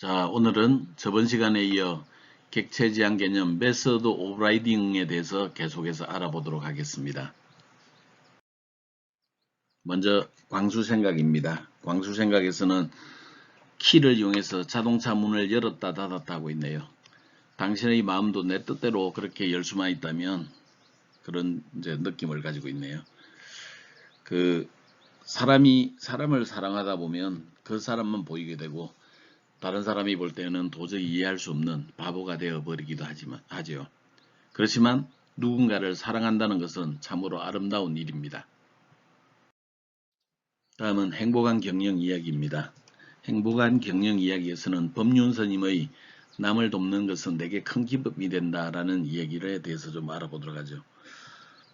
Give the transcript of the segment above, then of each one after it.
자, 오늘은 저번 시간에 이어 객체지향 개념 메서드 오브 라이딩에 대해서 계속해서 알아보도록 하겠습니다. 먼저 광수생각입니다. 광수생각에서는 키를 이용해서 자동차 문을 열었다 닫았다 하고 있네요. 당신의 마음도 내 뜻대로 그렇게 열 수만 있다면 그런 이제 느낌을 가지고 있네요. 사람을 사랑하다 보면 그 사람만 보이게 되고 다른 사람이 볼 때는 도저히 이해할 수 없는 바보가 되어버리기도 하죠. 그렇지만 누군가를 사랑한다는 것은 참으로 아름다운 일입니다. 다음은 행복한 경영 이야기입니다. 행복한 경영 이야기에서는 법륜스님의 남을 돕는 것은 내게 큰 기쁨이 된다라는 이야기에 대해서 좀 알아보도록 하죠.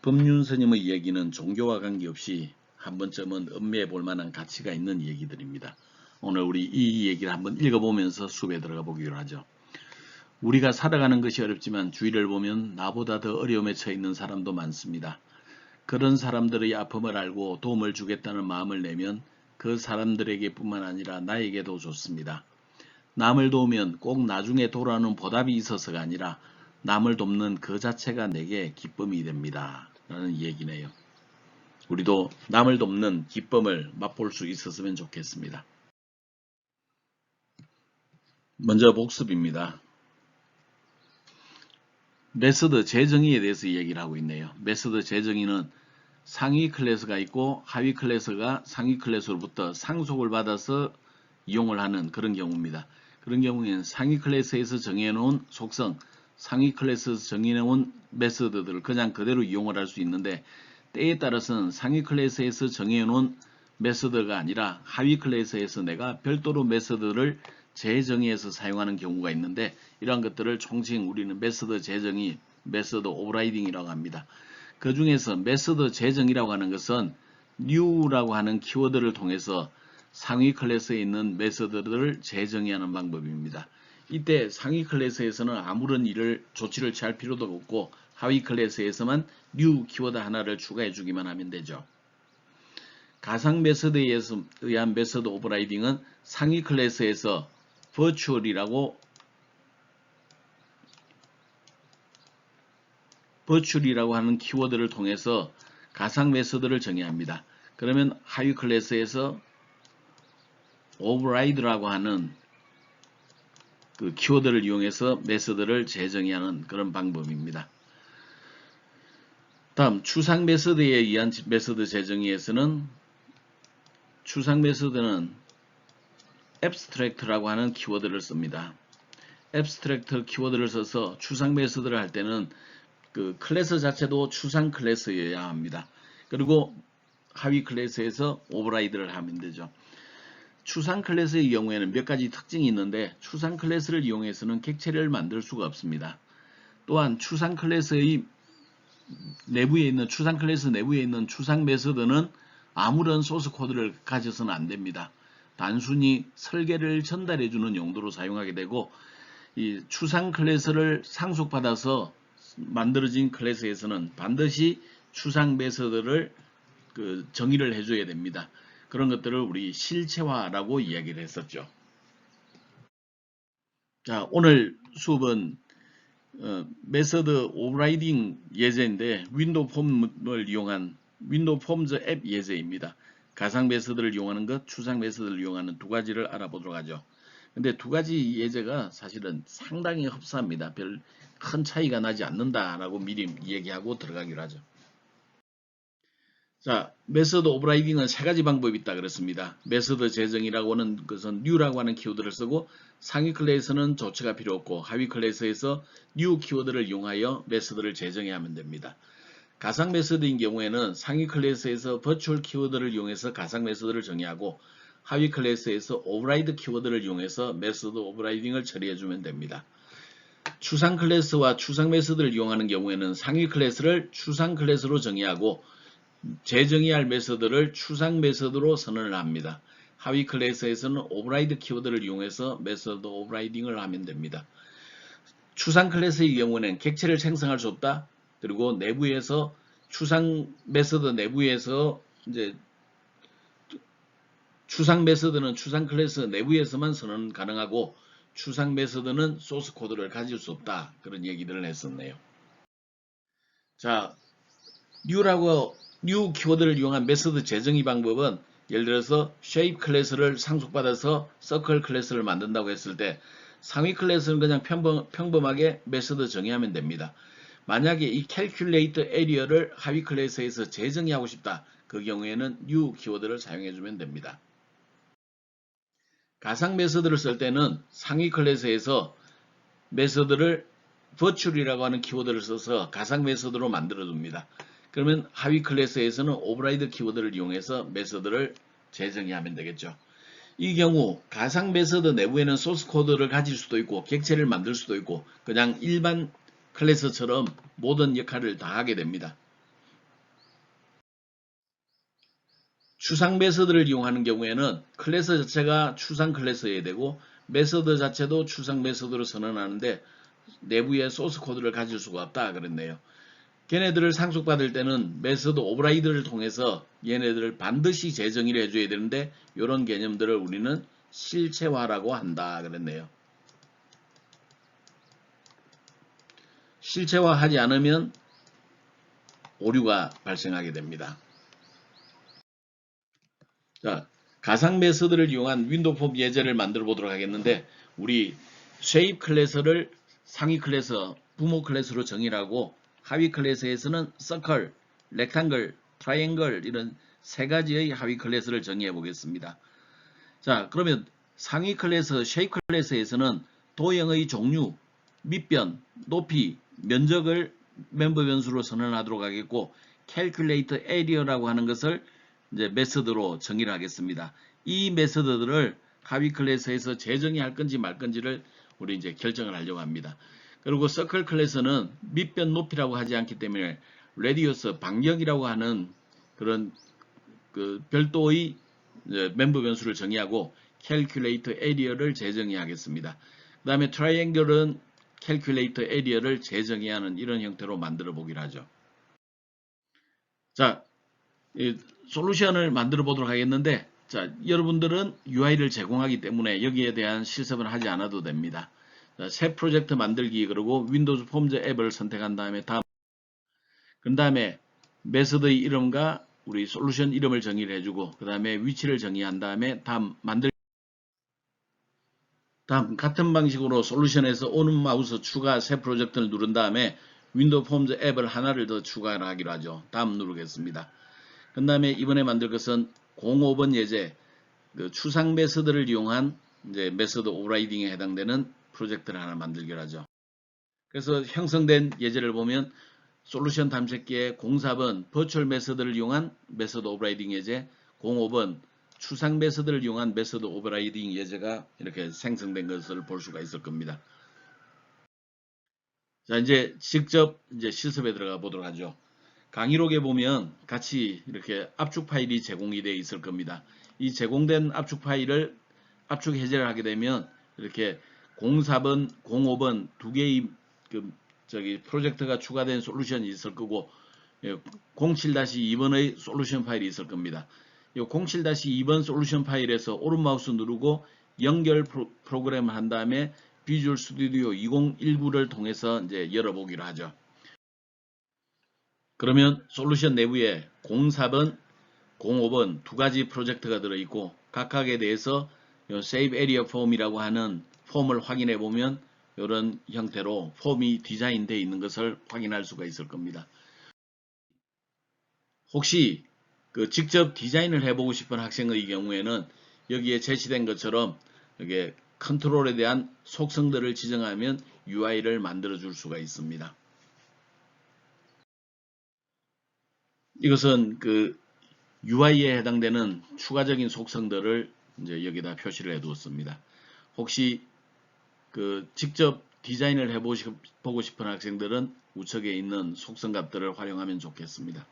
법륜스님의 이야기는 종교와 관계없이 한 번쯤은 음미해 볼 만한 가치가 있는 얘기들입니다. 오늘 우리 이 얘기를 한번 읽어보면서 수업에 들어가 보기로 하죠. 우리가 살아가는 것이 어렵지만 주위를 보면 나보다 더 어려움에 처해 있는 사람도 많습니다. 그런 사람들의 아픔을 알고 도움을 주겠다는 마음을 내면 그 사람들에게 뿐만 아니라 나에게도 좋습니다. 남을 도우면 꼭 나중에 돌아오는 보답이 있어서가 아니라 남을 돕는 그 자체가 내게 기쁨이 됩니다. 라는 얘기네요. 우리도 남을 돕는 기쁨을 맛볼 수 있었으면 좋겠습니다. 먼저 복습입니다. 메서드 재정의에 대해서 얘기를 하고 있네요. 메서드 재정의는 상위 클래스가 있고 하위 클래스가 상위 클래스로부터 상속을 받아서 이용을 하는 그런 경우입니다. 그런 경우에는 상위 클래스에서 정해놓은 속성, 상위 클래스에서 정해놓은 메서드들을 그냥 그대로 이용을 할 수 있는데 때에 따라서는 상위 클래스에서 정해놓은 메서드가 아니라 하위 클래스에서 내가 별도로 메서드를 재정의해서 사용하는 경우가 있는데 이러한 것들을 총칭 우리는 메서드 재정의, 메서드 오버라이딩이라고 합니다. 그 중에서 메서드 재정의라고 하는 것은 new라고 하는 키워드를 통해서 상위 클래스에 있는 메서드를 재정의하는 방법입니다. 이때 상위 클래스에서는 아무런 조치를 취할 필요도 없고 하위 클래스에서만 new 키워드 하나를 추가해 주기만 하면 되죠. 가상 메서드에 의한 메서드 오버라이딩은 상위 클래스에서 virtual이라고 하는 키워드를 통해서 가상 메서드를 정의합니다. 그러면 하위 클래스에서 override라고 하는 그 키워드를 이용해서 메서드를 재정의하는 그런 방법입니다. 다음 추상 메서드에 의한 메서드 재정의에서는 추상 메서드는 abstract라고 하는 키워드를 씁니다. abstract 키워드를 써서 추상 메서드를 할 때는 그 클래스 자체도 추상 클래스여야 합니다. 그리고 하위 클래스에서 오버라이드를 하면 되죠. 추상 클래스의 경우에는 몇 가지 특징이 있는데 추상 클래스를 이용해서는 객체를 만들 수가 없습니다. 또한 추상 클래스 내부에 있는 추상 메서드는 아무런 소스 코드를 가져서는 안 됩니다. 단순히 설계를 전달해주는 용도로 사용하게 되고 이 추상 클래스를 상속받아서 만들어진 클래스에서는 반드시 추상 메서드를 정의를 해줘야 됩니다. 그런 것들을 우리 실체화라고 이야기를 했었죠. 자, 오늘 수업은 메서드 오버라이딩 예제인데 윈도우 폼을 이용한 윈도우 폼즈 앱 예제입니다. 가상 메서드를 이용하는 것, 추상 메서드를 이용하는 두 가지를 알아보도록 하죠. 근데 두 가지 예제가 사실은 상당히 흡사합니다. 별 큰 차이가 나지 않는다라고 미리 얘기하고 들어가기로 하죠. 자, 메서드 오버라이딩은 세 가지 방법이 있다 그랬습니다. 메서드 재정이라고 하는 것은 new라고 하는 키워드를 쓰고 상위 클래스는 조치가 필요 없고 하위 클래스에서 new 키워드를 이용하여 메서드를 재정해야 하면 됩니다. 가상 메서드인 경우에는 상위 클래스에서 virtual 키워드를 이용해서 가상 메서드를 정의하고 하위 클래스에서 override 키워드를 이용해서 메서드 오버라이딩을 처리해주면 됩니다. 추상 클래스와 추상 메서드를 이용하는 경우에는 상위 클래스를 추상 클래스로 정의하고 재정의할 메서드를 추상 메서드로 선언을 합니다. 하위 클래스에서는 오버라이드 키워드를 이용해서 메서드 오버라이딩을 하면 됩니다. 추상 클래스의 경우는 객체를 생성할 수 없다. 그리고 내부에서 추상 메서드 내부에서 이제 추상 메서드는 추상 클래스 내부에서만 선언 가능하고 추상 메서드는 소스 코드를 가질 수 없다. 그런 얘기들을 했었네요. 자, new 키워드를 이용한 메서드 재정의 방법은 예를 들어서 shape 클래스를 상속받아서 circle 클래스를 만든다고 했을 때 상위 클래스는 그냥 평범하게 메서드 정의하면 됩니다. 만약에 이 calculate area를 하위 클래스에서 재정의하고 싶다. 그 경우에는 new 키워드를 사용해주면 됩니다. 가상 메서드를 쓸 때는 상위 클래스에서 메서드를 virtual이라고 하는 키워드를 써서 가상 메서드로 만들어 둡니다. 그러면 하위 클래스에서는 override 키워드를 이용해서 메서드를 재정의하면 되겠죠. 이 경우 가상 메서드 내부에는 소스 코드를 가질 수도 있고 객체를 만들 수도 있고 그냥 일반 클래스처럼 모든 역할을 다 하게 됩니다. 추상 메서드를 이용하는 경우에는 클래스 자체가 추상 클래스여야 되고 메서드 자체도 추상 메서드로 선언하는데 내부에 소스 코드를 가질 수가 없다 그랬네요. 걔네들을 상속받을 때는 메서드 오버라이드를 통해서 얘네들을 반드시 재정의를 해줘야 되는데 이런 개념들을 우리는 실체화라고 한다 그랬네요. 실체화하지 않으면 오류가 발생하게 됩니다. 자, 가상 메서드를 이용한 윈도우 폼 예제를 만들어 보도록 하겠는데 우리 shape 클래스를 상위 클래스, 부모 클래스로 정의를 하고 하위 클래스에서는 circle, rectangle, triangle 이런 세 가지의 하위 클래스를 정의해 보겠습니다. 자, 그러면 상위 클래스, shape 클래스에서는 도형의 종류, 밑변, 높이, 면적을 멤버 변수로 선언하도록 하겠고 calculate area라고 하는 것을 이제 메서드로 정의를 하겠습니다. 이 메서드들을 하위 클래스에서 재정의할 건지 말 건지를 우리 이제 결정을 하려고 합니다. 그리고 서클 클래스는 밑변 높이라고 하지 않기 때문에 레디어스 반경이라고 하는 그런 그 별도의 멤버 변수를 정의하고 calculate area를 재정의하겠습니다. 그 다음에 triangle은 calculate area를 재정의하는 이런 형태로 만들어 보기로 하죠. 자, 솔루션을 만들어 보도록 하겠는데 자, 여러분들은 UI를 제공하기 때문에 여기에 대한 실습은 하지 않아도 됩니다. 자, 새 프로젝트 만들기 그리고 윈도우즈 폼즈 앱을 선택한 다음에 그 다음에 메서드의 이름과 우리 솔루션 이름을 정의를 해주고 그 다음에 위치를 정의한 다음에 다음 같은 방식으로 솔루션에서 오른 마우스 추가 새 프로젝트를 누른 다음에 윈도우 폼즈 앱을 하나를 더 추가하기로 하죠. 다음 누르겠습니다. 그 다음에 이번에 만들 것은 05번 예제 그 추상 메서드를 이용한 이제 메서드 오버라이딩에 해당되는 프로젝트를 하나 만들기로 하죠. 그래서 형성된 예제를 보면 솔루션 탐색기에 04번 버추얼 메서드를 이용한 메서드 오버라이딩 예제, 05번 추상 메서드를 이용한 메서드 오버라이딩 예제가 이렇게 생성된 것을 볼 수가 있을 겁니다. 자, 이제 직접 이제 실습에 들어가 보도록 하죠. 강의록에 보면 같이 이렇게 압축 파일이 제공이 되어 있을 겁니다. 이 제공된 압축 파일을 압축 해제를 하게 되면 이렇게 04번, 05번 두 개의 프로젝트가 추가된 솔루션이 있을 거고 07-2번의 솔루션 파일이 있을 겁니다. 이 07-2번 솔루션 파일에서 오른 마우스 누르고 연결 프로그램을 한 다음에 비주얼 스튜디오 2019를 통해서 이제 열어보기로 하죠. 그러면 솔루션 내부에 04번, 05번 두 가지 프로젝트가 들어있고 각각에 대해서 Save Area Form이라고 하는 폼을 확인해 보면 이런 형태로 폼이 디자인되어 있는 것을 확인할 수가 있을 겁니다. 혹시 직접 디자인을 해보고 싶은 학생의 경우에는 여기에 제시된 것처럼 이게 컨트롤에 대한 속성들을 지정하면 UI를 만들어 줄 수가 있습니다. 이것은 UI에 해당되는 추가적인 속성들을 이제 여기다 표시를 해 두었습니다. 혹시 직접 디자인을 해보고 싶은 학생들은 우측에 있는 속성 값들을 활용하면 좋겠습니다.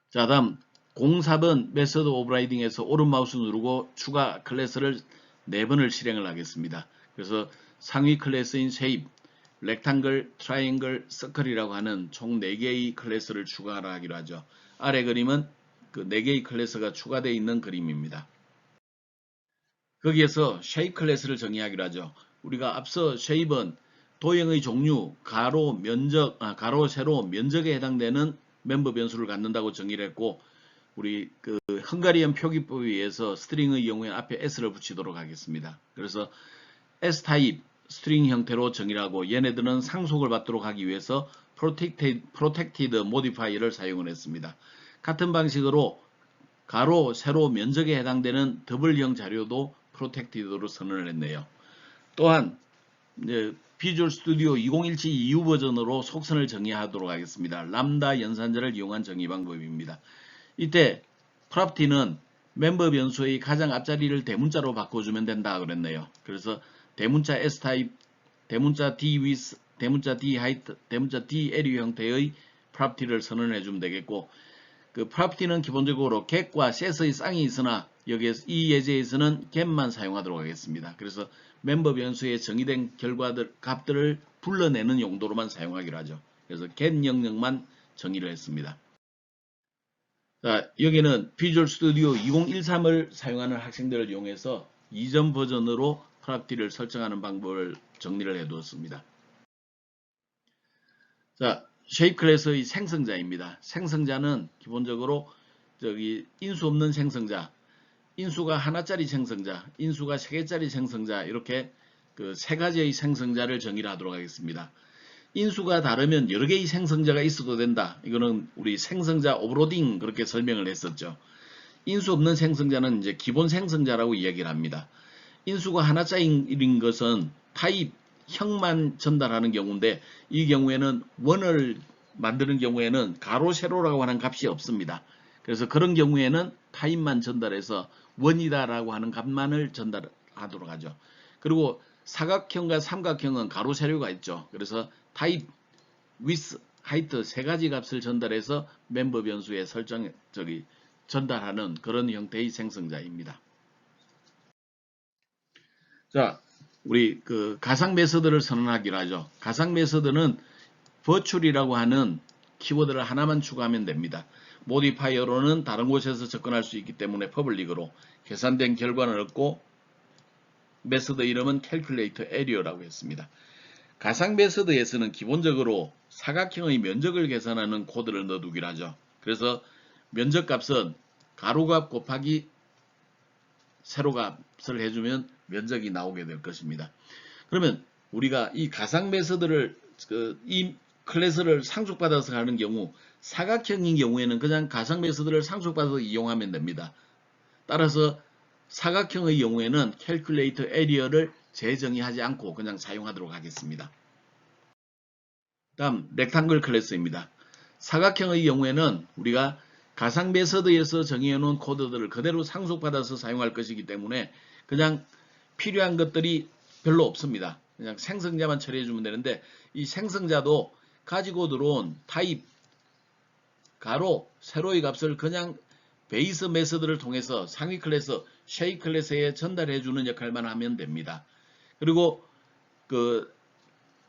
자, 다음 04번 메서드 오버라이딩에서 오른 마우스 누르고 추가 클래스를 4번을 실행을 하겠습니다. 그래서 상위 클래스인 shape, rectangle, triangle, circle이라고 하는 총 4개의 클래스를 추가하라 하기로 하죠. 아래 그림은 4개의 클래스가 추가되어 있는 그림입니다. 거기에서 쉐입 클래스를 정의하기로 하죠. 우리가 앞서 쉐입은 도형의 종류, 가로, 면적, 가로, 세로, 면적에 해당되는 멤버 변수를 갖는다고 정의를 했고, 우리 그 헝가리언 표기법에 의해서 스트링의 경우에 앞에 s를 붙이도록 하겠습니다. 그래서 S 타입 스트링 형태로 정의를 하고, 얘네들은 상속을 받도록 하기 위해서 protected modifier를 사용을 했습니다. 같은 방식으로 가로, 세로, 면적에 해당되는 더블형 자료도 프로텍티드로 선언을 했네요. 또한 이제 비주얼 스튜디오 2017 EU 버전으로 속선을 정의하도록 하겠습니다. 람다 연산자를 이용한 정의 방법입니다. 이때 프로퍼티는 멤버 변수의 가장 앞자리를 대문자로 바꿔주면 된다 그랬네요. 그래서 대문자 S 타입, 대문자 D width, 대문자 D height, 대문자 D area 형태의 프로퍼티를 선언해 주면 되겠고, 그 프로퍼티는 기본적으로 get과 set의 쌍이 있으나 여기에서 이 예제에서는 get만 사용하도록 하겠습니다. 그래서 멤버 변수에 정의된 값들을 불러내는 용도로만 사용하기로 하죠. 그래서 get 영역만 정의를 했습니다. 자, 여기는 비주얼 스튜디오 2013을 사용하는 학생들을 이용해서 이전 버전으로 프로퍼티를 설정하는 방법을 정리를 해두었습니다. 자, 쉐입 클래스의 생성자입니다. 생성자는 기본적으로 인수 없는 생성자, 인수가 하나짜리 생성자, 인수가 3개짜리 생성자, 이렇게 그 3가지의 생성자를 정의를 하도록 하겠습니다. 인수가 다르면 여러 개의 생성자가 있어도 된다. 이거는 우리 생성자 오버로딩 그렇게 설명을 했었죠. 인수 없는 생성자는 이제 기본 생성자라고 이야기를 합니다. 인수가 하나짜리인 것은 타입 형만 전달하는 경우인데, 이 경우에는 원을 만드는 경우에는 가로 세로라고 하는 값이 없습니다. 그래서 그런 경우에는 타입만 전달해서 원이다라고 하는 값만을 전달하도록 하죠. 그리고 사각형과 삼각형은 가로 세로가 있죠. 그래서 타입, width, height 3가지 값을 전달해서 멤버 변수에 전달하는 그런 형태의 생성자입니다. 자, 우리 그 가상 메서드를 선언하기로 하죠. 가상 메서드는 virtual이라고 하는 키워드를 하나만 추가하면 됩니다. 모디파이어로는 다른 곳에서 접근할 수 있기 때문에 퍼블릭으로 계산된 결과를 얻고, 메서드 이름은 calculate area라고 했습니다. 가상 메서드에서는 기본적으로 사각형의 면적을 계산하는 코드를 넣어두기로 하죠. 그래서 면적값은 가로값 곱하기 세로값을 해주면 면적이 나오게 될 것입니다. 그러면 우리가 이 가상 메서드를 이 클래스를 상속받아서 가는 경우, 사각형인 경우에는 그냥 가상 메서드를 상속받아서 이용하면 됩니다. 따라서 사각형의 경우에는 calculate area를 재정의하지 않고 그냥 사용하도록 하겠습니다. 다음 렉탱글 클래스입니다. 사각형의 경우에는 우리가 가상 메서드에서 정의해 놓은 코드들을 그대로 상속받아서 사용할 것이기 때문에 그냥 필요한 것들이 별로 없습니다. 그냥 생성자만 처리해 주면 되는데, 이 생성자도 가지고 들어온 타입, 가로, 세로의 값을 그냥 베이스 메서드를 통해서 상위 클래스, 쉐입 클래스에 전달해 주는 역할만 하면 됩니다. 그리고 그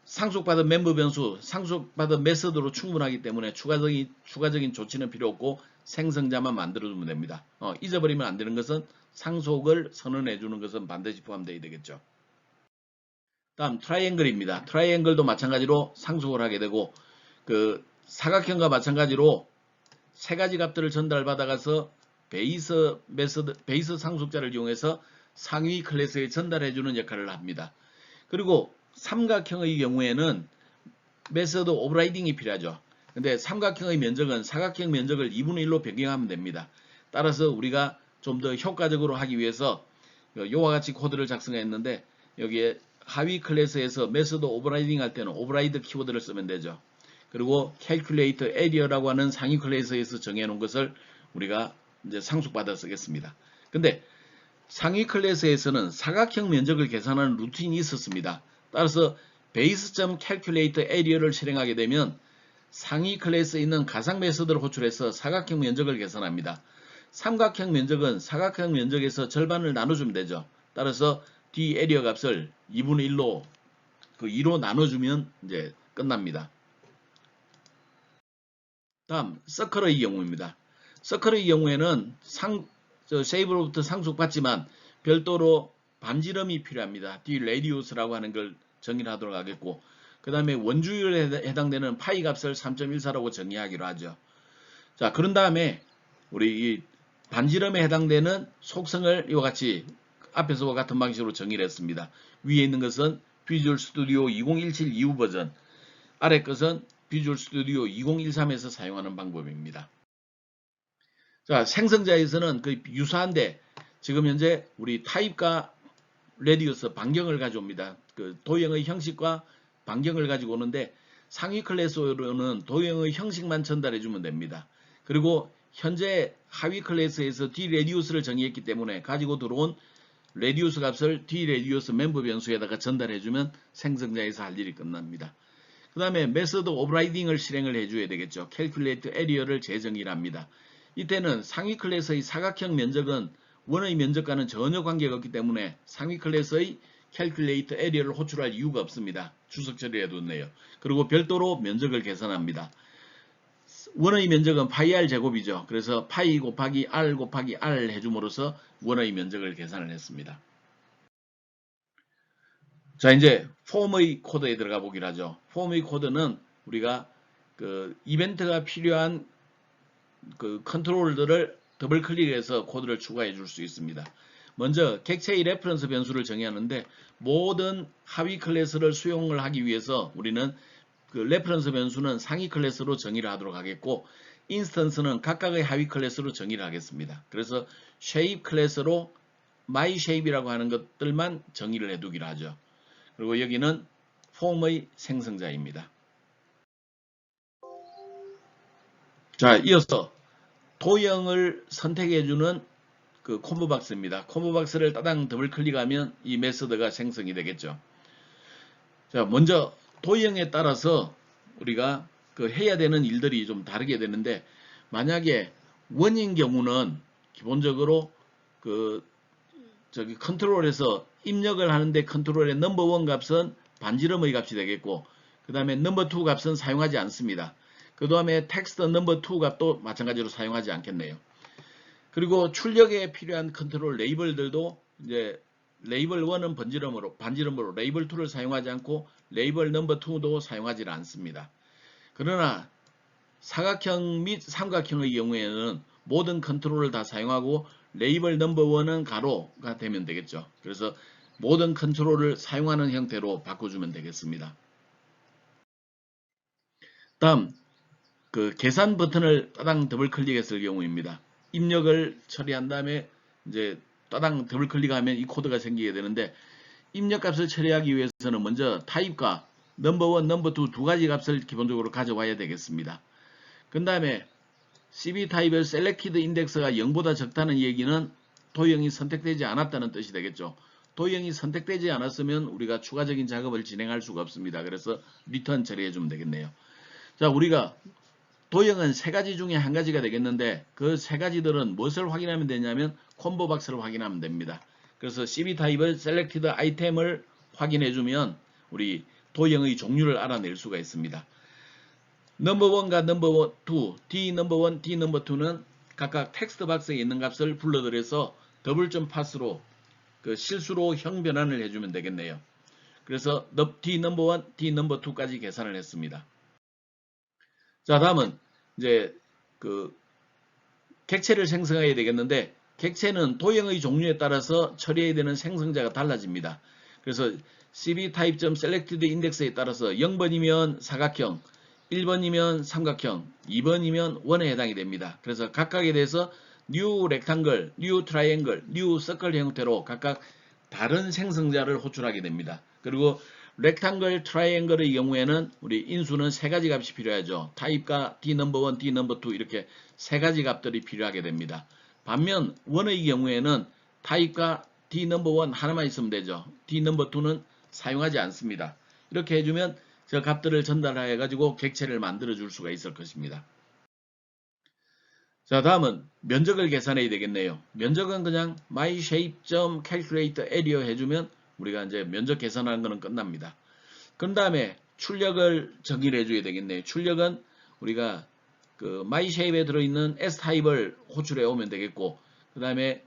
상속받은 멤버 변수, 상속받은 메서드로 충분하기 때문에 추가적인 조치는 필요 없고 생성자만 만들어주면 됩니다. 잊어버리면 안 되는 것은 상속을 선언해 주는 것은 반드시 포함되어야 되겠죠. 다음 트라이앵글입니다. 트라이앵글도 마찬가지로 상속을 하게 되고, 그 사각형과 마찬가지로 3가지 값들을 전달받아가서 베이스 상속자를 이용해서 상위 클래스에 전달해주는 역할을 합니다. 그리고 삼각형의 경우에는 메서드 오버라이딩이 필요하죠. 근데 삼각형의 면적은 사각형 면적을 2분의 1로 변경하면 됩니다. 따라서 우리가 좀 더 효과적으로 하기 위해서 이와 같이 코드를 작성했는데, 여기에 하위 클래스에서 메서드 오버라이딩 할 때는 오버라이드 키워드를 쓰면 되죠. 그리고 calculate area라고 하는 상위 클래스에서 정해놓은 것을 우리가 이제 상속받아 쓰겠습니다. 근데 상위 클래스에서는 사각형 면적을 계산하는 루틴이 있었습니다. 따라서 base.calculate area를 실행하게 되면 상위 클래스에 있는 가상 메서드를 호출해서 사각형 면적을 계산합니다. 삼각형 면적은 사각형 면적에서 절반을 나눠주면 되죠. 따라서 D area 값을 2분의 1로 2로 나눠주면 이제 끝납니다. 다음 서클의 경우입니다. 서클의 경우에는 세이브로부터 상속받지만 별도로 반지름이 필요합니다. d radius라고 하는 걸 정의를 하도록 하겠고, 그 다음에 원주율에 해당되는 파이 값을 3.14라고 정의하기로 하죠. 자, 그런 다음에 우리 이 반지름에 해당되는 속성을 이와 같이 앞에서와 같은 방식으로 정의를 했습니다. 위에 있는 것은 비주얼 스튜디오 2017 이후 버전, 아래 것은 비주얼 스튜디오 2013에서 사용하는 방법입니다. 자, 생성자에서는 거의 유사한데 지금 현재 우리 타입과 레디우스 반경을 가져옵니다. 그 도형의 형식과 반경을 가지고 오는데 상위 클래스로는 도형의 형식만 전달해 주면 됩니다. 그리고 현재 하위 클래스에서 d 레디우스를 정의했기 때문에 가지고 들어온 레디우스 값을 d 레디우스 멤버 변수에다가 전달해 주면 생성자에서 할 일이 끝납니다. 그 다음에 메서드 오버라이딩을 실행을 해줘야 되겠죠. 캘큘레이트 에리어를 재정의를 합니다. 이때는 상위 클래스의 사각형 면적은 원의 면적과는 전혀 관계가 없기 때문에 상위 클래스의 캘큘레이트 에리어를 호출할 이유가 없습니다. 주석 처리해 뒀네요. 그리고 별도로 면적을 계산합니다. 원의 면적은 파이 r 제곱이죠. 그래서 파이 곱하기 r 곱하기 r 해줌으로써 원의 면적을 계산을 했습니다. 자, 이제 폼의 코드에 들어가 보기로 하죠. 폼의 코드는 우리가 그 이벤트가 필요한 그 컨트롤들을 더블 클릭해서 코드를 추가해 줄 수 있습니다. 먼저 객체의 레퍼런스 변수를 정의하는데 모든 하위 클래스를 수용을 하기 위해서 우리는 그 레퍼런스 변수는 상위 클래스로 정의를 하도록 하겠고 인스턴스는 각각의 하위 클래스로 정의를 하겠습니다. 그래서 shape 클래스로 my shape이라고 하는 것들만 정의를 해두기로 하죠. 그리고 여기는 폼의 생성자입니다. 자, 이어서 도형을 선택해주는 그 콤보 박스입니다. 콤보 박스를 따당 더블 클릭하면 이 메서드가 생성이 되겠죠. 자, 먼저 도형에 따라서 우리가 그 해야 되는 일들이 좀 다르게 되는데 만약에 원인 경우는 기본적으로 그 저기 컨트롤에서 입력을 하는데 컨트롤의 넘버 1 값은 반지름의 값이 되겠고 그 다음에 넘버 2 값은 사용하지 않습니다. 그 다음에 텍스트 넘버 2 값도 마찬가지로 사용하지 않겠네요. 그리고 출력에 필요한 컨트롤 레이블들도 이제 레이블 1은 반지름으로 레이블 2를 사용하지 않고 레이블 넘버 2도 사용하지 않습니다. 그러나 사각형 및 삼각형의 경우에는 모든 컨트롤을 다 사용하고 레이블 넘버 1은 가로가 되면 되겠죠. 그래서 모든 컨트롤을 사용하는 형태로 바꿔주면 되겠습니다. 다음 그 계산 버튼을 따당 더블 클릭했을 경우입니다. 입력을 처리한 다음에 이제 따당 더블 클릭하면 이 코드가 생기게 되는데 입력 값을 처리하기 위해서는 먼저 타입과 넘버 1, 넘버 2 두 가지 값을 기본적으로 가져와야 되겠습니다. 그 다음에 CB 타입의 selected index가 0보다 적다는 얘기는 도형이 선택되지 않았다는 뜻이 되겠죠. 도형이 선택되지 않았으면 우리가 추가적인 작업을 진행할 수가 없습니다. 그래서 return 처리해 주면 되겠네요. 자, 우리가 도형은 세 가지 중에 한 가지가 되겠는데 그 세 가지들은 무엇을 확인하면 되냐면 콤보 박스를 확인하면 됩니다. 그래서 CB 타입의 selected item을 확인해 주면 우리 도형의 종류를 알아낼 수가 있습니다. 넘버 1과 넘버 2, D 넘버 1, D 넘버 2는 각각 텍스트 박스에 있는 값을 불러들여서 더블점 파스로 그 실수로 형 변환을 해주면 되겠네요. 그래서 D 넘버 1, D 넘버 2까지 계산을 했습니다. 자, 다음은 이제 그 객체를 생성해야 되겠는데 객체는 도형의 종류에 따라서 처리해야 되는 생성자가 달라집니다. 그래서 cb type.selected index에 따라서 0번이면 사각형, 1번이면 삼각형, 2번이면 원에 해당이 됩니다. 그래서 각각에 대해서 new rectangle, new triangle, new circle 형태로 각각 다른 생성자를 호출하게 됩니다. 그리고 rectangle, triangle의 경우에는 우리 인수는 세 가지 값이 필요하죠. 타입과 D 넘버 1, D 넘버 2 이렇게 세 가지 값들이 필요하게 됩니다. 반면 원의 경우에는 타입과 D 넘버 1 하나만 있으면 되죠. D 넘버 2는 사용하지 않습니다. 이렇게 해주면 저 값들을 전달해 가지고 객체를 만들어 줄 수가 있을 것입니다. 자, 다음은 면적을 계산해야 되겠네요. 면적은 그냥 myshape.calculate area 해주면 우리가 이제 면적 계산하는 거는 끝납니다. 그 다음에 출력을 정의를 해줘야 되겠네요. 출력은 우리가 그 myshape에 들어있는 s타입을 호출해 오면 되겠고, 그 다음에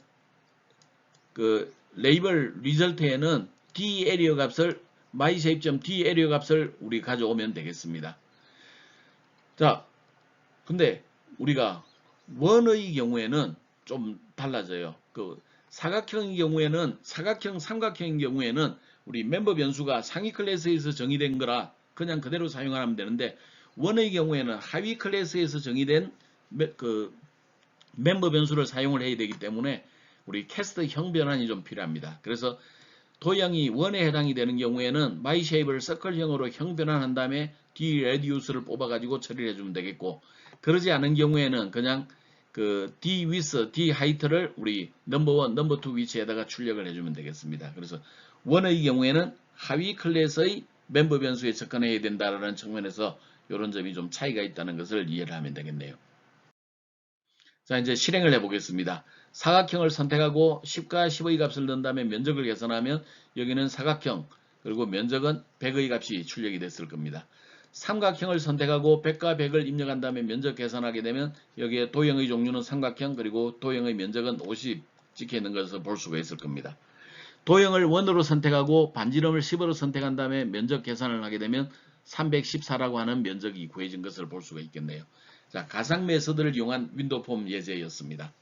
그 레이블 리절트에는 D 에리어 값을 myshape.d 에리어 값을 우리 가져오면 되겠습니다. 자, 근데 우리가 원의 경우에는 좀 달라져요. 그 사각형의 경우에는 사각형, 삼각형의 경우에는 우리 멤버 변수가 상위 클래스에서 정의된 거라 그냥 그대로 사용하면 되는데 원의 경우에는 하위 클래스에서 정의된 그 멤버 변수를 사용을 해야 되기 때문에 우리 캐스트형 변환이 좀 필요합니다. 그래서 도형이 원에 해당이 되는 경우에는 myshape을 서클형으로 형 변환한 다음에 d-reduce를 뽑아가지고 처리를 해주면 되겠고, 그러지 않은 경우에는 그냥 그 d-width, d-height를 우리 넘버 1, 넘버 2 위치에다가 출력을 해주면 되겠습니다. 그래서 원의 경우에는 하위 클래스의 멤버 변수에 접근해야 된다라는 측면에서 이런 점이 좀 차이가 있다는 것을 이해를 하면 되겠네요. 자, 이제 실행을 해보겠습니다. 사각형을 선택하고 10과 10의 값을 넣은 다음에 면적을 계산하면 여기는 사각형, 그리고 면적은 100의 값이 출력이 됐을 겁니다. 삼각형을 선택하고 100과 100을 입력한 다음에 면적 계산하게 되면 여기에 도형의 종류는 삼각형, 그리고 도형의 면적은 50 찍혀 있는 것을 볼 수가 있을 겁니다. 도형을 1으로 선택하고 반지름을 10으로 선택한 다음에 면적 계산을 하게 되면 314라고 하는 면적이 구해진 것을 볼 수가 있겠네요. 자, 가상 메서드를 이용한 윈도우 폼 예제였습니다.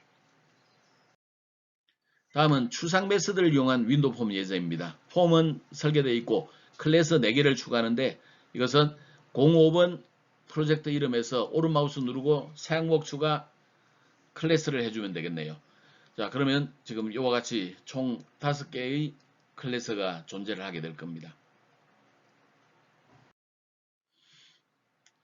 다음은 추상 메서드를 이용한 윈도우 폼 예제입니다. 폼은 설계되어 있고 클래스 4개를 추가하는데 이것은 05번 프로젝트 이름에서 오른 마우스 누르고 새 항목 추가 클래스를 해주면 되겠네요. 자, 그러면 지금 이와 같이 총 5개의 클래스가 존재를 하게 될 겁니다.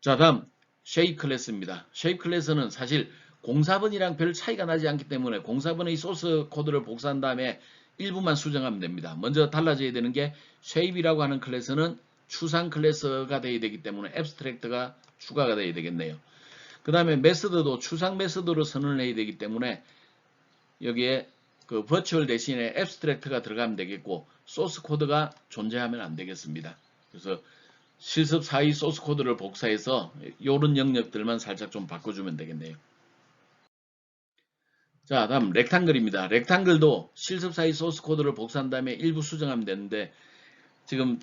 자, 다음 쉐입 클래스입니다. 쉐입 클래스는 사실 04번이랑 별 차이가 나지 않기 때문에 04번의 소스 코드를 복사한 다음에 일부만 수정하면 됩니다. 먼저 달라져야 되는 게 쉐입이라고 하는 클래스는 추상 클래스가 되어야 되기 때문에 앱스트랙트가 추가가 되어야 되겠네요. 그 다음에 메서드도 추상 메서드로 선언을 해야 되기 때문에 여기에 그 버추얼 대신에 앱스트랙트가 들어가면 되겠고 소스 코드가 존재하면 안 되겠습니다. 그래서 실습 사이 소스 코드를 복사해서 이런 영역들만 살짝 좀 바꿔주면 되겠네요. 자, 다음 렉탱글입니다. 렉탱글도 실습 사이 소스 코드를 복사한 다음에 일부 수정하면 되는데 지금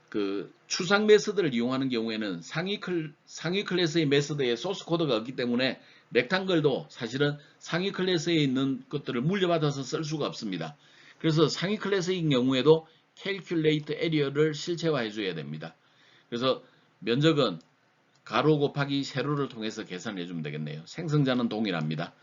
그 추상 메서드를 이용하는 경우에는 상위 클래스의 메서드에 소스 코드가 없기 때문에 렉탱글도 사실은 상위 클래스에 있는 것들을 물려받아서 쓸 수가 없습니다. 그래서 상위 클래스의 경우에도 calculate area를 실체화해 줘야 됩니다. 그래서 면적은 가로 곱하기 세로를 통해서 계산해 주면 되겠네요. 생성자는 동일합니다.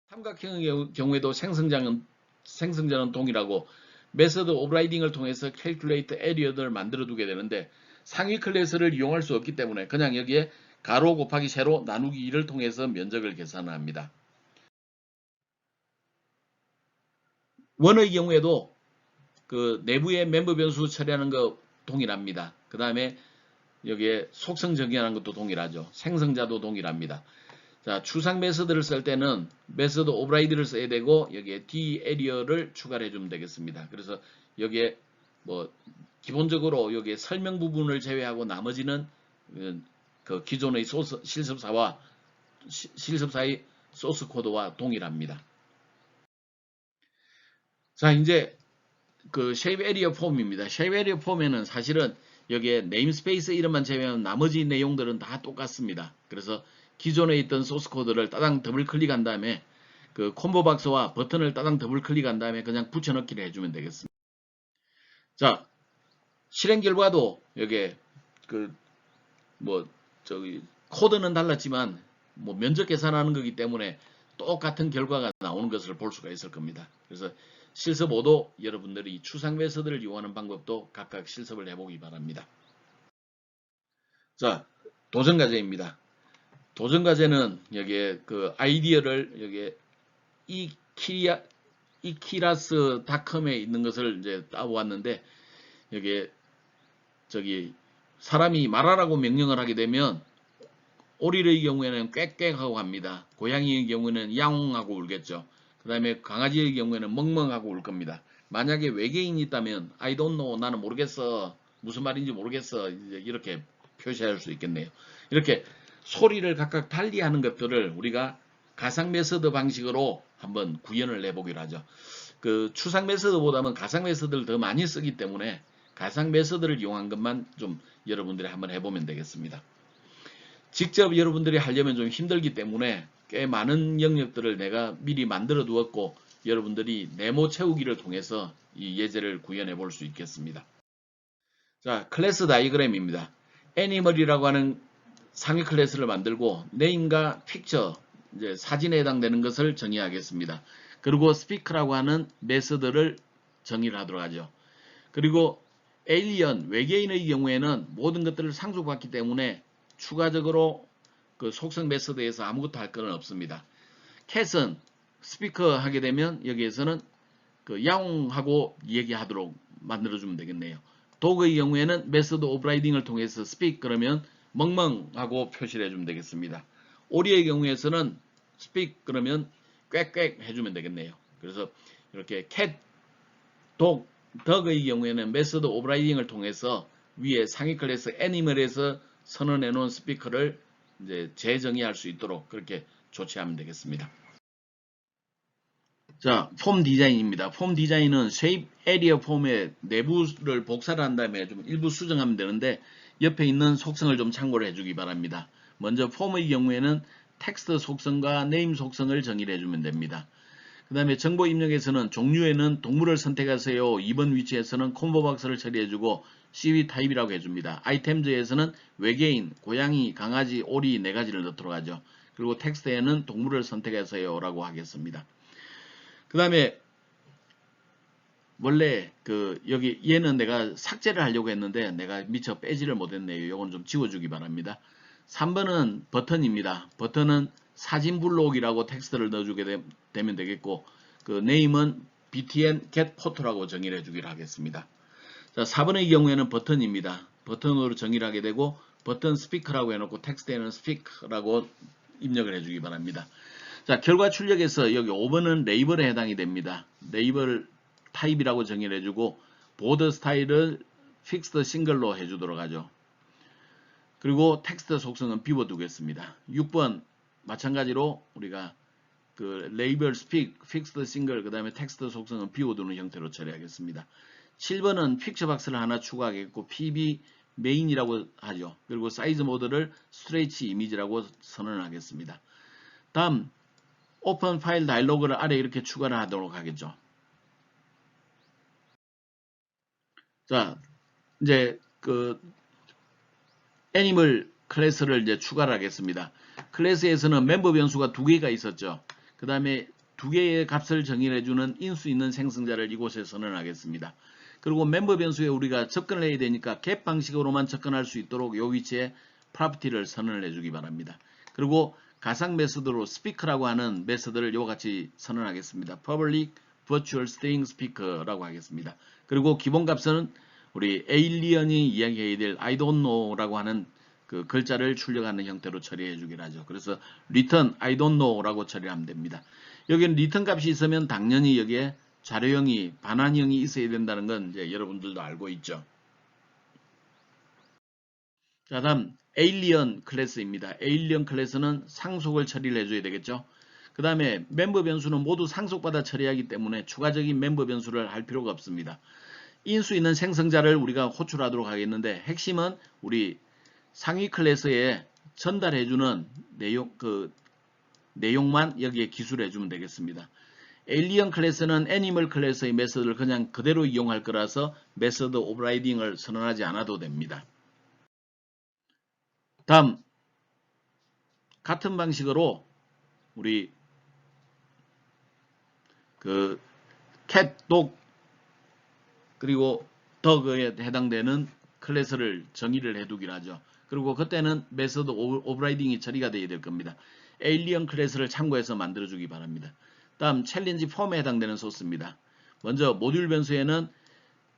삼각형의 경우에도 생성자는 동일하고 메서드 오버라이딩을 통해서 calculate area를 만들어 두게 되는데 상위 클래스를 이용할 수 없기 때문에 그냥 여기에 가로 곱하기 세로 나누기 2를 통해서 면적을 계산합니다. 원의 경우에도 그 내부의 멤버 변수 처리하는 거 동일합니다. 그 다음에 여기에 속성 정의하는 것도 동일하죠. 생성자도 동일합니다. 자, 추상 메서드를 쓸 때는 메서드 오버라이드를 써야 되고 여기에 d 에리어를 추가를 해주면 되겠습니다. 그래서 여기에 뭐 기본적으로 여기에 설명 부분을 제외하고 나머지는 그 기존의 실습사의 소스 코드와 동일합니다. 자, 이제 그 쉐입 에리어 폼입니다. 쉐입 에리어 폼에는 사실은 여기에 네임스페이스 이름만 제외하면 나머지 내용들은 다 똑같습니다. 그래서 기존에 있던 소스 코드를 따당 더블 클릭한 다음에 그 콤보 박스와 버튼을 따당 더블 클릭한 다음에 그냥 붙여넣기를 해주면 되겠습니다. 자, 실행 결과도 여기에 그 뭐 저기 코드는 달랐지만 뭐 면적 계산하는 거기 때문에 똑같은 결과가 나오는 것을 볼 수가 있을 겁니다. 그래서 실습 5도 여러분들이 추상 메서드를 이용하는 방법도 각각 실습을 해보기 바랍니다. 자, 도전 과제입니다. 도전 과제는 여기에 그 아이디어를 여기에 이키라스닷컴에 있는 것을 이제 따보았는데 여기에 저기 사람이 말하라고 명령을 하게 되면 오리의 경우에는 꽥꽥하고 합니다. 고양이의 경우에는 야옹하고 울겠죠. 그 다음에 강아지의 경우에는 멍멍하고 울 겁니다. 만약에 외계인이 있다면 I don't know, 나는 모르겠어, 무슨 말인지 모르겠어, 이제 이렇게 표시할 수 있겠네요. 이렇게 소리를 각각 달리하는 것들을 우리가 가상 메서드 방식으로 한번 구현을 해보기로 하죠. 그 추상 메서드보다는 가상 메서드를 더 많이 쓰기 때문에 가상 메서드를 이용한 것만 좀 여러분들이 한번 해보면 되겠습니다. 직접 여러분들이 하려면 좀 힘들기 때문에 꽤 많은 영역들을 내가 미리 만들어 두었고 여러분들이 네모 채우기를 통해서 이 예제를 구현해 볼 수 있겠습니다. 자, 클래스 다이그램입니다. 애니멀이라고 하는 상위 클래스를 만들고 네임과 픽처, 이제 사진에 해당되는 것을 정의하겠습니다. 그리고 스피크라고 하는 메서드를 정의를 하도록 하죠. 그리고 에일리언, 외계인의 경우에는 모든 것들을 상속받기 때문에 추가적으로 그 속성 메서드에서 아무것도 할 건 없습니다. 캣은 스피커 하게 되면 여기에서는 그 야옹하고 얘기하도록 만들어주면 되겠네요. 독의 경우에는 메서드 오브라이딩을 통해서 스픽 그러면 멍멍하고 표시를 해주면 되겠습니다. 오리의 경우에서는 스픽 그러면 꽥꽥 해주면 되겠네요. 그래서 이렇게 캣, 독, 덕의 경우에는 메서드 오브라이딩을 통해서 위에 상위 클래스 애니멀에서 선언해 놓은 스피커를 이제 재정의할 수 있도록 그렇게 조치하면 되겠습니다. 자, 폼 디자인입니다. 폼 디자인은 쉐입 에리어 폼의 내부를 복사를 한 다음에 좀 일부 수정하면 되는데 옆에 있는 속성을 좀 참고를 해주기 바랍니다. 먼저 폼의 경우에는 텍스트 속성과 네임 속성을 정의를 해주면 됩니다. 그 다음에 정보 입력에서는 종류에는 동물을 선택하세요. 2번 위치에서는 콤보 박스를 처리해주고 CV 타입이라고 해줍니다. 아이템즈에서는 외계인, 고양이, 강아지, 오리 4가지를 넣도록 하죠. 그리고 텍스트에는 동물을 선택하세요 라고 하겠습니다. 그 다음에 원래 그 여기 얘는 내가 삭제를 하려고 했는데 내가 미처 빼지를 못했네요. 이건 좀 지워주기 바랍니다. 3번은 버튼입니다. 버튼은 사진 블록이라고 텍스트를 넣어주게 되면 되겠고 그 네임은 btn get photo라고 정의를 해주기로 하겠습니다. 자, 4번의 경우에는 버튼입니다. 버튼으로 정의를 하게 되고 버튼 스피커라고 해놓고 텍스트에는 스피커라고 입력을 해주기 바랍니다. 자, 결과 출력에서 여기 5번은 레이블에 해당이 됩니다. 레이블 타입이라고 정의를 해주고 보드 스타일을 픽스드 싱글로 해주도록 하죠. 그리고 텍스트 속성은 비워두겠습니다. 6번 마찬가지로 우리가 그 레이블 스픽, 픽스드 싱글, 그 다음에 텍스트 속성은 비워두는 형태로 처리하겠습니다. 7번은 픽처 박스를 하나 추가하겠고 PB 메인이라고 하죠. 그리고 사이즈 모드를 스트레이치 이미지라고 선언을 하겠습니다. 다음 오픈 파일 다이로그를 아래 이렇게 추가를 하도록 하겠죠. 자, 이제 그 애니멀 클래스를 이제 추가를 하겠습니다. 클래스에서는 멤버 변수가 2개가 있었죠. 그 다음에 2개의 값을 정의해주는 인수 있는 생성자를 이곳에 선언하겠습니다. 그리고 멤버 변수에 우리가 접근을 해야 되니까 갭 방식으로만 접근할 수 있도록 이 위치에 프로퍼티를 선언을 해주기 바랍니다. 그리고 가상 메서드로 스피커라고 하는 메서드를 이와 같이 선언하겠습니다. public virtual string speaker라고 하겠습니다. 그리고 기본 값은 우리 에일리언이 이야기해야 될 I don't know라고 하는 그 글자를 출력하는 형태로 처리해 주기로 하죠. 그래서 return I don't know라고 처리하면 됩니다. 여기는 return 값이 있으면 당연히 여기에 자료형이 반환형이 있어야 된다는 건 이제 여러분들도 알고 있죠. 자, 다음 에일리언 클래스입니다. 에일리언 클래스는 상속을 처리를 해줘야 되겠죠. 그 다음에 멤버 변수는 모두 상속받아 처리하기 때문에 추가적인 멤버 변수를 할 필요가 없습니다. 인수 있는 생성자를 우리가 호출하도록 하겠는데 핵심은 우리 상위 클래스에 전달해주는 내용만 여기에 기술해주면 되겠습니다. 에일리언 클래스는 애니멀 클래스의 메서드를 그냥 그대로 이용할 거라서 메서드 오버라이딩을 선언하지 않아도 됩니다. 다음 같은 방식으로 우리 그 캣, 독 그리고 덕에 해당되는 클래스를 정의를 해두기로 하죠. 그리고 그때는 메서드 오버라이딩이 처리가 되어야 될 겁니다. 에일리언 클래스를 참고해서 만들어주기 바랍니다. 다음 챌린지 폼에 해당되는 소스입니다. 먼저 모듈 변수에는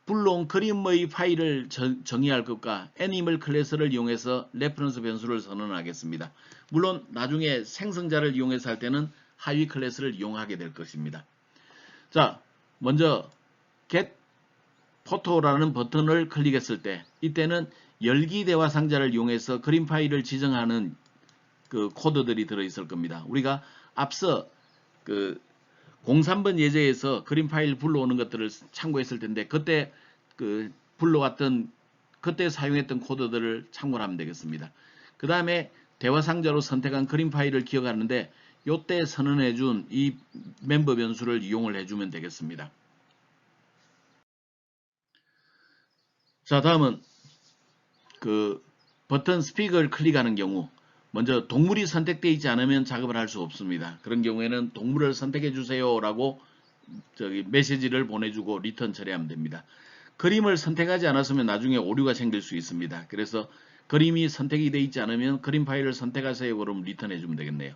불러온 그림의 파일을 정의할 것과 애니멀 클래스를 이용해서 레퍼런스 변수를 선언하겠습니다. 물론 나중에 생성자를 이용해서 할 때는 하위 클래스를 이용하게 될 것입니다. 자, 먼저 get photo라는 버튼을 클릭했을 때 이때는 열기 대화 상자를 이용해서 그림 파일을 지정하는 그 코드들이 들어있을 겁니다. 우리가 앞서 그 03번 예제에서 그림 파일 불러오는 것들을 참고했을 텐데 그때 그 불러왔던 그때 사용했던 코드들을 참고를 하면 되겠습니다. 그 다음에 대화 상자로 선택한 그림 파일을 기억하는데 요때 선언해준 이 멤버 변수를 이용을 해주면 되겠습니다. 자, 다음은 그 버튼 스피커를 클릭하는 경우 먼저 동물이 선택되어 있지 않으면 작업을 할 수 없습니다. 그런 경우에는 동물을 선택해 주세요 라고 메시지를 보내주고 리턴 처리하면 됩니다. 그림을 선택하지 않았으면 나중에 오류가 생길 수 있습니다. 그래서 그림이 선택이 되어 있지 않으면 그림 파일을 선택하세요 그러면 리턴 해주면 되겠네요.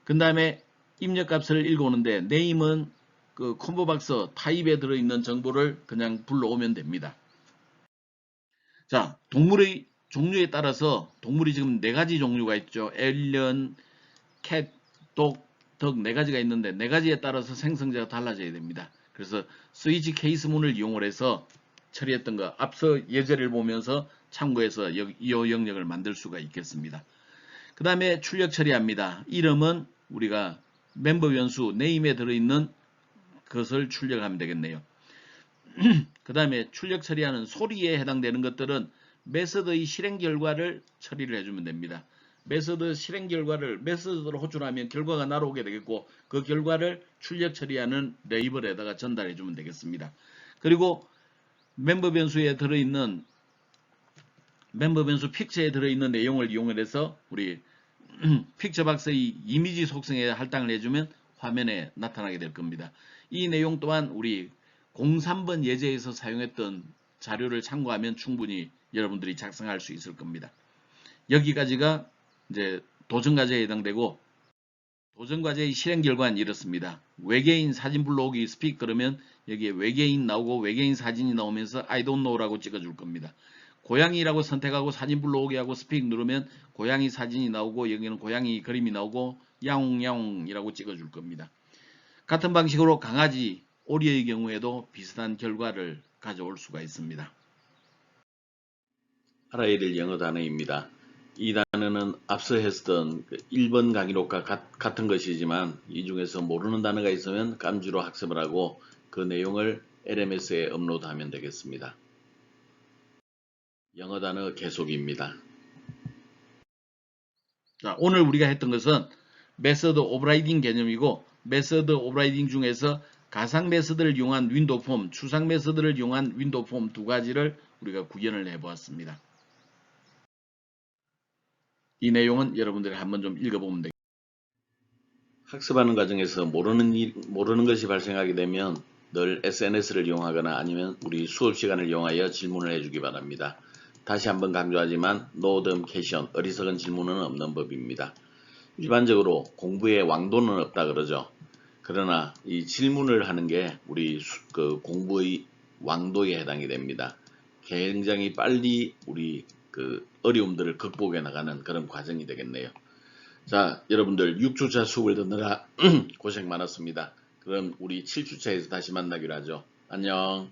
그 다음에 입력값을 읽어오는데 name은 그 콤보박스 타입에 들어있는 정보를 그냥 불러오면 됩니다. 자, 동물의 종류에 따라서 동물이 지금 4가지 종류가 있죠. 엘리언, 캣, 독, 덕 4가지가 있는데 4가지에 따라서 생성자가 달라져야 됩니다. 그래서 스위치 케이스문을 이용을 해서 처리했던 거 앞서 예제를 보면서 참고해서 이 영역을 만들 수가 있겠습니다. 그 다음에 출력 처리합니다. 이름은 우리가 멤버 변수 name에 들어있는 것을 출력하면 되겠네요. 그 다음에 출력 처리하는 소리에 해당되는 것들은 메서드의 실행 결과를 처리를 해주면 됩니다. 메서드 실행 결과를 메서드로 호출하면 결과가 날아오게 되겠고 그 결과를 출력 처리하는 레이블에다가 전달해 주면 되겠습니다. 그리고 멤버 변수에 들어있는 멤버 변수 픽처에 들어있는 내용을 이용해서 우리 픽처 박스의 이미지 속성에 할당을 해주면 화면에 나타나게 될 겁니다. 이 내용 또한 우리 03번 예제에서 사용했던 자료를 참고하면 충분히 여러분들이 작성할 수 있을 겁니다. 여기까지가 이제 도전과제에 해당되고 도전과제의 실행 결과는 이렇습니다. 외계인 사진 불러오기 스픽 그러면 여기에 외계인 나오고 외계인 사진이 나오면서 I don't know라고 찍어줄 겁니다. 고양이라고 선택하고 사진 불러오기 하고 스픽 누르면 고양이 사진이 나오고 여기는 고양이 그림이 나오고 야옹야옹이라고 찍어줄 겁니다. 같은 방식으로 강아지, 오리의 경우에도 비슷한 결과를 가져올 수가 있습니다. 알아야 될 영어 단어입니다. 이 단어는 앞서 했던 1번 강의록과 같은 것이지만 이 중에서 모르는 단어가 있으면 깜지로 학습을 하고 그 내용을 LMS에 업로드하면 되겠습니다. 영어 단어 계속입니다. 자, 오늘 우리가 했던 것은 메서드 오버라이딩 개념이고 메서드 오버라이딩 중에서 가상 메서드를 이용한 윈도우 폼, 추상 메서드를 이용한 윈도우 폼 2가지를 우리가 구현을 해보았습니다. 이 내용은 여러분들이 한번 좀 읽어보면 되겠습니다. 학습하는 과정에서 모르는 것이 발생하게 되면 늘 SNS를 이용하거나 아니면 우리 수업 시간을 이용하여 질문을 해주기 바랍니다. 다시 한번 강조하지만 노덤캐션, 어리석은 질문은 없는 법입니다. 일반적으로 공부에 왕도는 없다 그러죠. 그러나 이 질문을 하는 게 우리 공부의 왕도에 해당이 됩니다. 굉장히 빨리 우리 어려움들을 극복해 나가는 그런 과정이 되겠네요. 자, 여러분들 6주차 수업을 듣느라 고생 많았습니다. 그럼 우리 7주차에서 다시 만나기로 하죠. 안녕.